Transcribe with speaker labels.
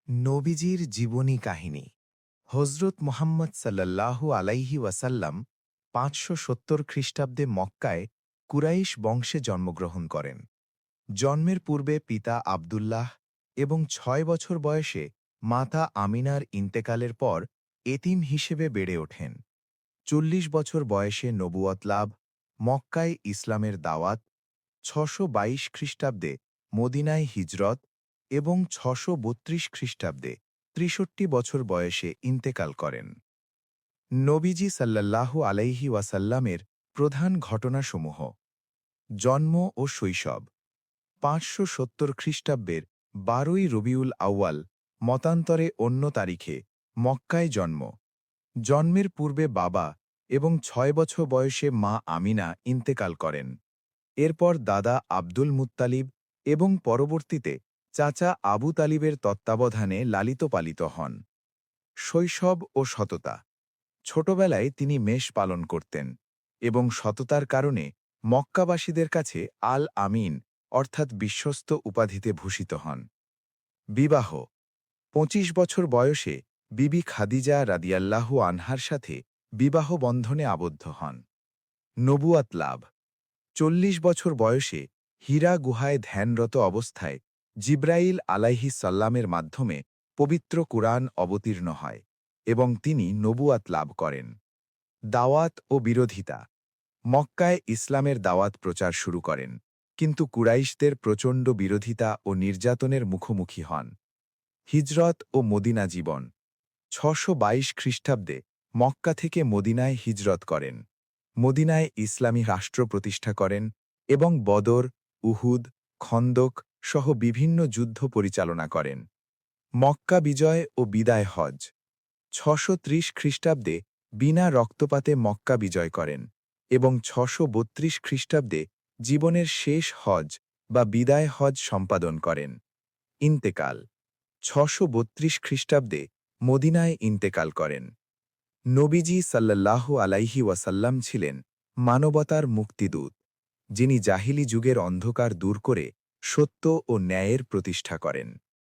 Speaker 1: নবীজির জীবনী কাহিনী। হজরত মুহাম্মদ সাল্লাল্লাহু আলাইহি ওয়াসাল্লাম ৫৭০ খ্রিস্টাব্দে মক্কায় কুরাইশ বংশে জন্মগ্রহণ করেন। জন্মের পূর্বে পিতা আবদুল্লাহ এবং ৬ বছর বয়সে মাতা আমিনার ইন্তেকালের পর এতিম হিসেবে বেড়ে ওঠেন। ৪০ বছর বয়সে নবুয়ত লাভ, মক্কায় ইসলামের দাওয়াত, ৬২২ খ্রিস্টাব্দে মদিনায় হিজরত এবং ৬৩২ খ্রিস্টাব্দে ৬৩ বছর বয়সে ইন্তেকাল করেন। নবীজি সাল্লাল্লাহু আলাইহি ওয়াসাল্লামের প্রধান ঘটনাসমূহ: জন্ম ও শৈশব। ৫৭০ খ্রিস্টাব্দের ১২ই রবিউল আউয়াল, মতান্তরে অন্য তারিখে, মক্কায় জন্ম। জন্মের পূর্বে বাবা এবং ৬ বছর বয়সে মা আমিনা ইন্তেকাল করেন। এরপর দাদা আব্দুল মুত্তালিব এবং পরবর্তীতে চাচা আবু তালিবের তত্ত্বাবধানে লালিত-পালিত হন। শৈশব ও সততা। ছোটবেলায় তিনি মেষ পালন করতেন এবং সততার কারণে মক্কাবাসীদের কাছে আল আমিন অর্থাৎ বিশ্বস্ত উপাধিতে ভূষিত হন। বিবাহ। ২৫ বছর বয়সে বিবি খাদিজা রাদিয়াল্লাহু আনহার সাথে বিবাহ বন্ধনে আবদ্ধ হন। নবুয়াত লাভ। ৪০ বছর বয়সে হীরা গুহায় ধ্যানরত অবস্থায় জিব্রাইল আলাইহিস সাল্লামের মাধ্যমে পবিত্র কুরআন অবতীর্ণ হয় এবং তিনি নবুয়াত লাভ করেন। দাওয়াত ও বিরোধিতা। মক্কায় ইসলামের দাওয়াত প্রচার শুরু করেন, কিন্তু কুরাইশদের প্রচণ্ড বিরোধিতা ও নির্যাতনের মুখোমুখি হন। হিজরত ও মদিনা জীবন। ৬২২ খ্রিস্টাব্দে মক্কা থেকে মদিনায় হিজরত করেন। মদিনায় ইসলামী রাষ্ট্র প্রতিষ্ঠা করেন এবং বদর, উহুদ, খন্দক সহ বিভিন্ন যুদ্ধ পরিচালনা করেন। মক্কা বিজয় ও বিদায় হজ। ৬৩০ খ্রিস্টাব্দে বিনা রক্তপাতে মক্কা বিজয় করেন এবং ৬৩২ খ্রিস্টাব্দে জীবনের শেষ হজ বা বিদায় হজ সম্পাদন করেন। ইন্তেকাল। ৬৩২ খ্রিস্টাব্দে মদিনায় ইন্তেকাল করেন। নবীজি সাল্লাল্লাহু আলাইহি ওয়াসাল্লাম ছিলেন মানবতার মুক্তিদূত, যিনি জাহিলি যুগের অন্ধকার দূর করে সত্য ও ন্যায়ের প্রতিষ্ঠা করেন।